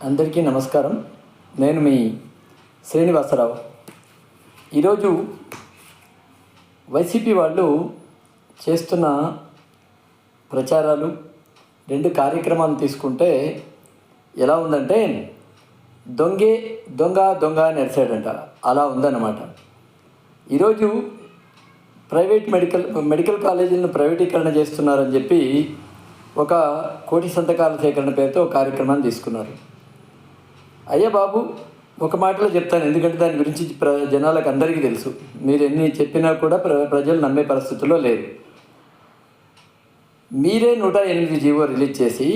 అందరికీ నమస్కారం. నేను మీ శ్రీనివాసరావు. ఈరోజు వైసీపీ వాళ్ళు చేస్తున్న ప్రచారాలు, రెండు కార్యక్రమాలు తీసుకుంటే ఎలా ఉందంటే దొంగే దొంగ దొంగ అని నడిచాడంట, అలా ఉందన్నమాట. ఈరోజు ప్రైవేట్ మెడికల్ కాలేజీలను ప్రైవేటీకరణ చేస్తున్నారని చెప్పి ఒక 1 కోటి సంతకాల సేకరణ పేరుతో ఒక కార్యక్రమాన్ని తీసుకున్నారు. అయ్యా బాబు, ఒక మాటలో చెప్తాను, ఎందుకంటే దాని గురించి జనాలకు అందరికీ తెలుసు. మీరు ఎన్ని చెప్పినా కూడా ప్రజలు నమ్మే పరిస్థితుల్లో లేరు. మీరే 108 జీవో రిలీజ్ చేసి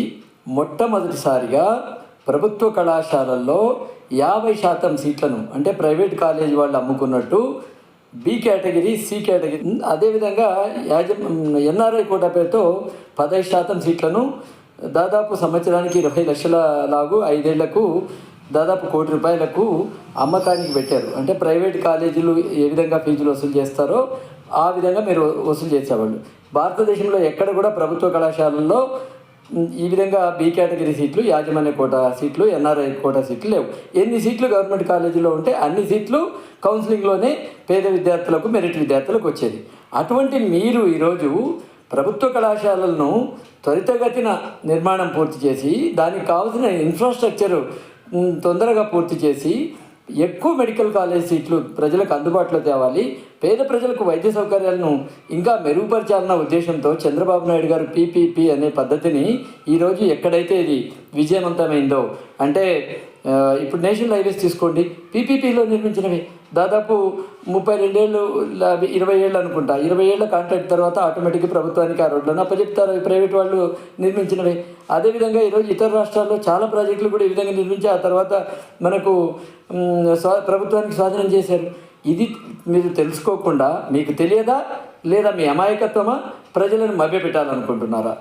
మొట్టమొదటిసారిగా ప్రభుత్వ కళాశాలల్లో 50% సీట్లను, అంటే ప్రైవేట్ కాలేజీ వాళ్ళు అమ్ముకున్నట్టు బి కేటగిరీ, సి కేటగిరీ, అదేవిధంగా ఎన్ఆర్ఐ కోటా పేరుతో 15% సీట్లను దాదాపు సంవత్సరానికి 20 లక్షల లాగు 5 ఏళ్లకు దాదాపు 1 కోటి రూపాయలకు అమ్మకానికి పెట్టారు. అంటే ప్రైవేట్ కాలేజీలు ఏ విధంగా ఫీజులు వసూలు చేస్తారో ఆ విధంగా మీరు వసూలు చేసేవాళ్ళు. భారతదేశంలో ఎక్కడ కూడా ప్రభుత్వ కళాశాలల్లో ఈ విధంగా బి కేటగిరీ సీట్లు, యాజమాన్య కోటా సీట్లు, ఎన్ఆర్ఐ కోటా సీట్లు లేవు. ఎన్ని సీట్లు గవర్నమెంట్ కాలేజీలో ఉంటే అన్ని సీట్లు కౌన్సిలింగ్లోనే పేద విద్యార్థులకు, మెరిట్ విద్యార్థులకు వచ్చేది. అటువంటి మీరు ఈరోజు ప్రభుత్వ కళాశాలలను త్వరితగతిన నిర్మాణం పూర్తి చేసి దానికి కావాల్సిన ఇన్ఫ్రాస్ట్రక్చరు తొందరగా పూర్తి చేసి ఎక్కువ మెడికల్ కాలేజ్ సీట్లు ప్రజలకు అందుబాటులో తేవాలి, పేద ప్రజలకు వైద్య సౌకర్యాలను ఇంకా మెరుగుపరచాలన్న ఉద్దేశంతో చంద్రబాబు నాయుడు గారు పీపీపీ అనే పద్ధతిని ఈరోజు ఎక్కడైతే ఇది విజయవంతమైందో, అంటే ఇప్పుడు నేషనల్ హైవేస్ తీసుకోండి, పీపీపీలో నిర్మించినవి దాదాపు 32 ఏళ్ళు, 20 ఏళ్ళు అనుకుంటా. 20 ఏళ్ళ కాంట్రాక్ట్ తర్వాత ఆటోమేటిక్గా ప్రభుత్వానికి ఆ రోడ్లను అప్పచెప్తారు, ప్రైవేట్ వాళ్ళు నిర్మించినవి. అదేవిధంగా ఈరోజు ఇతర రాష్ట్రాల్లో చాలా ప్రాజెక్టులు కూడా ఈ విధంగా నిర్మించి ఆ తర్వాత మనకు ప్రభుత్వానికి స్వాధీనం చేశారు. ఇది మీరు తెలుసుకోకుండా మీకు తెలియదా, లేదా మీ అమాయకత్వమా, ప్రజలను మభ్యపెట్టాలనుకుంటున్నారా?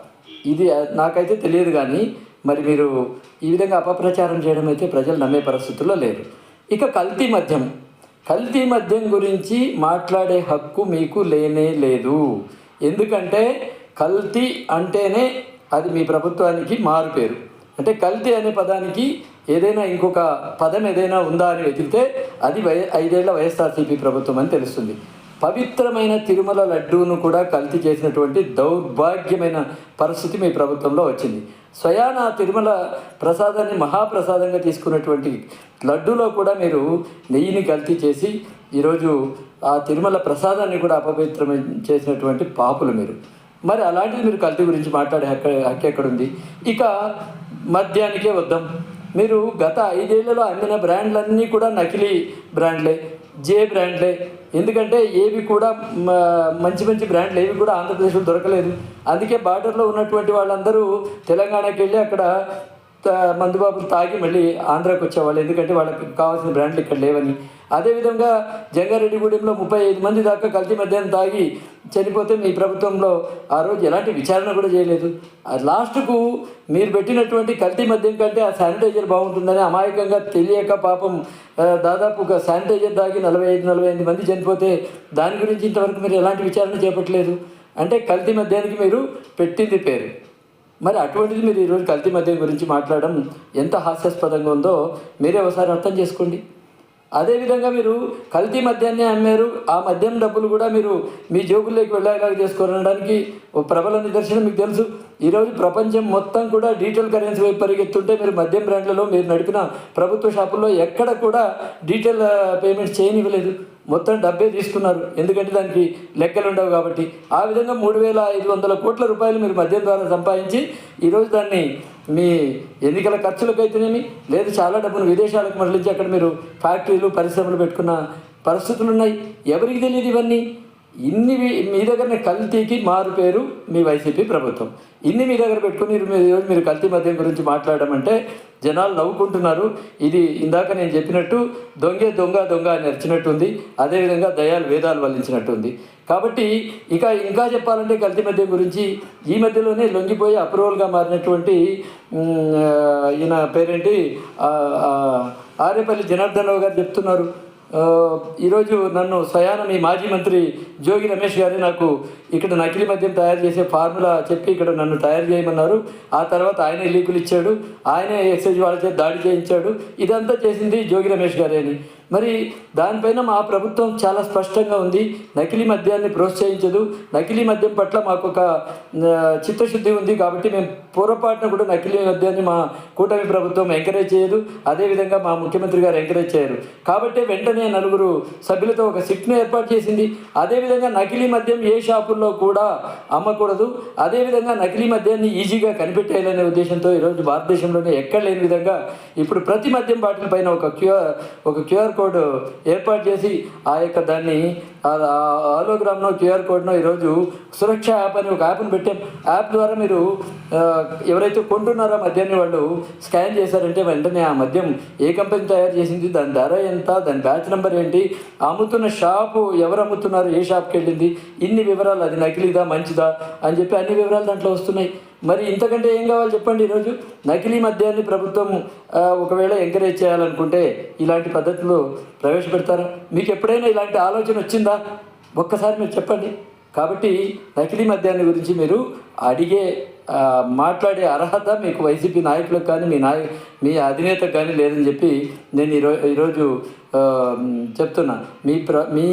ఇది నాకైతే తెలియదు. కానీ మరి మీరు ఈ విధంగా అపప్రచారం చేయడం అయితే ప్రజలు నమ్మే పరిస్థితుల్లో లేరు. ఇక కల్తీ మద్యం గురించి మాట్లాడే హక్కు మీకు లేనే లేదు. ఎందుకంటే కల్తీ అంటేనే అది మీ ప్రభుత్వానికి మారు పేరు. అంటే కల్తీ అనే పదానికి ఏదైనా ఇంకొక పదం ఏదైనా ఉందా అని వెతికితే అది 5 ఏళ్ల వైఎస్ఆర్సీపీ ప్రభుత్వం అని తెలుస్తుంది. పవిత్రమైన తిరుమల లడ్డూను కూడా కల్తీ చేసినటువంటి దౌర్భాగ్యమైన పరిస్థితి మీ ప్రభుత్వంలో వచ్చింది. స్వయాన తిరుమల ప్రసాదాన్ని మహాప్రసాదంగా తీసుకున్నటువంటి లడ్డూలో కూడా మీరు నెయ్యిని కల్తీ చేసి ఈరోజు ఆ తిరుమల ప్రసాదాన్ని కూడా అపవిత్రం చేసినటువంటి పాపులు మీరు. మరి అలాంటిది మీరు కల్తీ గురించి మాట్లాడే హక్కు ఎక్కడుంది? ఇక మద్యానికే వద్దాం. మీరు గత 5 ఏళ్లలో అమ్మిన బ్రాండ్లన్నీ కూడా నకిలీ బ్రాండ్లే, జే బ్రాండ్లే. ఎందుకంటే ఏవి కూడా మంచి బ్రాండ్లు ఏవి కూడా ఆంధ్రప్రదేశ్లో దొరకలేదు. అందుకే బార్డర్లో ఉన్నటువంటి వాళ్ళందరూ తెలంగాణకి వెళ్ళి అక్కడ మందుబాబులు తాగి మళ్ళీ ఆంధ్రాకి వచ్చేవాళ్ళు, ఎందుకంటే వాళ్ళకి కావాల్సిన బ్రాండ్లు ఇక్కడ లేవని. అదేవిధంగా జంగారెడ్డిగూడెంలో 35 మంది దాకా కల్తీ మద్యాన్ని తాగి చనిపోతే మీ ప్రభుత్వంలో ఆ రోజు ఎలాంటి విచారణ కూడా చేయలేదు. లాస్ట్కు మీరు పెట్టినటువంటి కల్తీ మద్యం కంటే ఆ శానిటైజర్ బాగుంటుందని అమాయకంగా తెలియక పాపం దాదాపు ఒక శానిటైజర్ తాగి 45 మంది చనిపోతే దాని గురించి ఇంతవరకు మీరు ఎలాంటి విచారణ చేపట్టలేదు. అంటే కల్తీ మద్యానికి మీరు పెట్టింది పేరు. మరి అటువంటిది మీరు ఈరోజు కల్తీ మద్యం గురించి మాట్లాడడం ఎంత హాస్యాస్పదంగా ఉందో మీరే ఒకసారి అర్థం చేసుకోండి. అదేవిధంగా మీరు కల్తీ మద్యాన్ని అమ్మారు, ఆ మద్యం డబ్బులు కూడా మీరు మీ జోబుల్లోకి వెళ్ళేలాగా చేసుకోవడానికి ఒక ప్రబల నిదర్శనం మీకు తెలుసు. ఈరోజు ప్రపంచం మొత్తం కూడా డిజిటల్ కరెన్సీ వైపు పరిగెత్తుంటే మీరు మద్యం బ్రాండ్లలో మీరు నడిపిన ప్రభుత్వ షాపుల్లో ఎక్కడ కూడా డిజిటల్ పేమెంట్స్ చేయనివ్వలేదు, మొత్తం డబ్బే తీసుకున్నారు. ఎందుకంటే దానికి లెక్కలు ఉండవు కాబట్టి. ఆ విధంగా 3,500 కోట్ల రూపాయలు మీరు మద్యం ద్వారా సంపాదించి ఈరోజు దాన్ని మీ ఎన్నికల ఖర్చులకైతేనేమి, లేదు చాలా డబ్బును విదేశాలకు మరలించి అక్కడ మీరు ఫ్యాక్టరీలు, పరిశ్రమలు పెట్టుకున్న పరిస్థితులు ఉన్నాయి. ఎవరికి తెలియదు ఇవన్నీ? ఇన్ని మీ దగ్గరనే కల్తీకి మారు పేరు మీ వైసీపీ ప్రభుత్వం. ఇన్ని మీ దగ్గర పెట్టుకుని మీరు కల్తీ మద్యం గురించి మాట్లాడమంటే జనాలు నవ్వుకుంటున్నారు. ఇది ఇందాక నేను చెప్పినట్టు దొంగే దొంగ దొంగ అని నడిచినట్టుంది, అదేవిధంగా దయాలు వేదాలు వల్లించినట్టుంది. కాబట్టి ఇంకా చెప్పాలంటే కల్తీ మద్యం గురించి ఈ మధ్యలోనే లొంగిపోయి అప్రూవల్గా మారినటువంటి ఈయన పేరేంటి, ఆరేపల్లి జనార్దన్ రావు గారు చెప్తున్నారు, ఈరోజు నన్ను స్వయాన మీ మాజీ మంత్రి జోగి రమేష్ గారు నాకు ఇక్కడ నకిలీ మద్యం తయారు చేసే ఫార్ములా చెప్పి ఇక్కడ నన్ను తయారు చేయమన్నారు. ఆ తర్వాత ఆయనే లీకులు ఇచ్చాడు, ఆయనే ఎక్సైజ్ వాళ్ళ చేత దాడి చేయించాడు. ఇదంతా చేసింది జోగి రమేష్ గారే అని. మరి దానిపైన మా ప్రభుత్వం చాలా స్పష్టంగా ఉంది, నకిలీ మద్యాన్ని ప్రోత్సహించదు, నకిలీ మద్యం పట్ల మాకు ఒక చిత్తశుద్ధి ఉంది. కాబట్టి మేము పొరపాటున కూడా నకిలీ మద్యాన్ని మా కూటమి ప్రభుత్వం ఎంకరేజ్ చేయదు, అదేవిధంగా మా ముఖ్యమంత్రి గారు ఎంకరేజ్ చేయరు. కాబట్టి వెంటనే నలుగురు సభ్యులతో ఒక సిట్ను ఏర్పాటు చేసింది. అదేవిధంగా నకిలీ మద్యం ఏ షాపుల్లో కూడా అమ్మకూడదు, అదేవిధంగా నకిలీ మద్యాన్ని ఈజీగా కనిపెట్టేయాలనే ఉద్దేశంతో ఈరోజు భారతదేశంలోనే ఎక్కడ లేని విధంగా ఇప్పుడు ప్రతి మద్యం బాటిల్ పైన ఒక క్యూఆర్ కోడ్ ఏర్పాటు చేసి ఆ యొక్క దాన్ని ఆలోగ్రామ్నో క్యూఆర్ కోడ్నో ఈరోజు సురక్ష యాప్ అని ఒక యాప్ను పెట్టాం. యాప్ ద్వారా మీరు ఎవరైతే కొంటున్నారో మద్యాన్ని వాళ్ళు స్కాన్ చేశారంటే వెంటనే ఆ మద్యం ఏ కంపెనీ తయారు చేసింది, దాని ధర ఎంత, దాని బ్యాచ్ నెంబర్ ఏంటి, అమ్ముతున్న షాపు ఎవరు అమ్ముతున్నారు, ఏ షాప్కి వెళ్ళింది, ఇన్ని వివరాలు, అది నకిలీదా మంచిదా అని చెప్పి అన్ని వివరాలు దాంట్లో వస్తున్నాయి. మరి ఇంతకంటే ఏం కావాలి చెప్పండి? ఈరోజు నకిలీ మద్యాన్ని ప్రభుత్వం ఒకవేళ ఎంకరేజ్ చేయాలనుకుంటే ఇలాంటి పద్ధతులు ప్రవేశపెడతారా? మీకు ఎప్పుడైనా ఇలాంటి ఆలోచన వచ్చిందా? ఒక్కసారి మీరు చెప్పండి. కాబట్టి నకిలీ మద్యాన్ని గురించి మీరు మాట్లాడే అర్హత మీకు వైసీపీ నాయకులకు కానీ మీ అధినేతకు కానీ లేదని చెప్పి నేను ఈరోజు చెప్తున్నా. మీ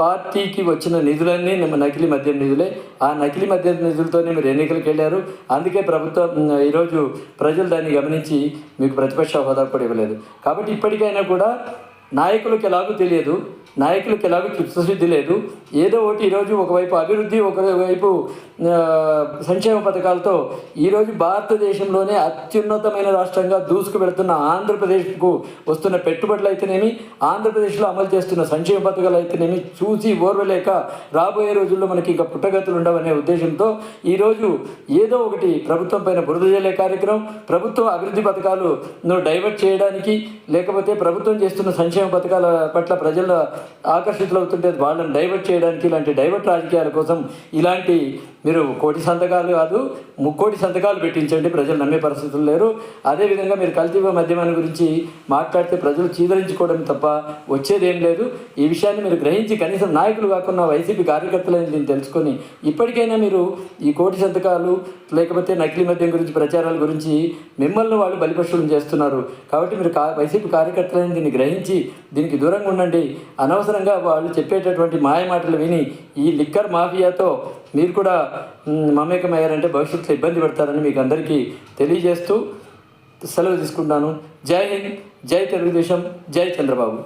పార్టీకి వచ్చిన నిధులన్నీ నకిలీ మద్యం నిధులే. ఆ నకిలీ మద్యం నిధులతోనే మీరు ఎన్నికలకు వెళ్ళారు. అందుకే ప్రభుత్వం ఈరోజు ప్రజలు దాన్ని గమనించి మీకు ప్రతిపక్ష హోదా కూడా ఇవ్వలేదు. కాబట్టి ఇప్పటికైనా కూడా నాయకులకు ఎలాగూ తెలియదు, నాయకులకు ఎలాగో చిత్తశుద్ధి లేదు. ఏదో ఒకటి ఈరోజు ఒకవైపు అభివృద్ధి, ఒకవైపు సంక్షేమ పథకాలతో ఈరోజు భారతదేశంలోనే అత్యున్నతమైన రాష్ట్రంగా దూసుకు వెళుతున్న ఆంధ్రప్రదేశ్కు వస్తున్న పెట్టుబడులు అయితేనేమి, ఆంధ్రప్రదేశ్లో అమలు చేస్తున్న సంక్షేమ పథకాలు అయితేనేమి చూసి ఓర్వలేక రాబోయే రోజుల్లో మనకి ఇంకా పుట్టగతులు ఉండవనే ఉద్దేశంతో ఈరోజు ఏదో ఒకటి ప్రభుత్వం పైన బురద జల్లే కార్యక్రమం, ప్రభుత్వం అభివృద్ధి పథకాలను డైవర్ట్ చేయడానికి, లేకపోతే ప్రభుత్వం చేస్తున్న సంక్షేమ పథకాల పట్ల ప్రజల ఆకర్షితులు అవుతుంటే వాళ్ళని డైవర్ట్ చేయడానికి, ఇలాంటి డైవర్ట్ రాజకీయాల కోసం ఇలాంటి మీరు 1 కోటి సంతకాలు కాదు 3 కోటి సంతకాలు పెట్టించండి, ప్రజలు నమ్మే పరిస్థితులు లేరు. అదేవిధంగా మీరు కల్తీ మద్యమాన్ని గురించి మాట్లాడితే ప్రజలు చీదరించుకోవడం తప్ప వచ్చేదేం లేదు. ఈ విషయాన్ని మీరు గ్రహించి కనీసం నాయకులు కాకుండా వైసీపీ కార్యకర్తలని దీన్ని తెలుసుకొని ఇప్పటికైనా మీరు ఈ 1 కోటి సంతకాలు లేకపోతే నకిలీ మద్యం గురించి ప్రచారాల గురించి మిమ్మల్ని వాళ్ళు బలిపశువులను చేస్తున్నారు. కాబట్టి మీరు వైసీపీ కార్యకర్తలని దీన్ని గ్రహించి దీనికి దూరంగా ఉండండి. అనవసరంగా వాళ్ళు చెప్పేటటువంటి మాయ మాటలు విని ఈ లిక్కర్ మాఫియాతో మీరు కూడా మమేకమయ్యారంటే భవిష్యత్తులో ఇబ్బంది పడతారని మీకు అందరికీ తెలియజేస్తూ సెలవు తీసుకుంటాను. జై హింద్, జై తెలుగుదేశం, జై చంద్రబాబు.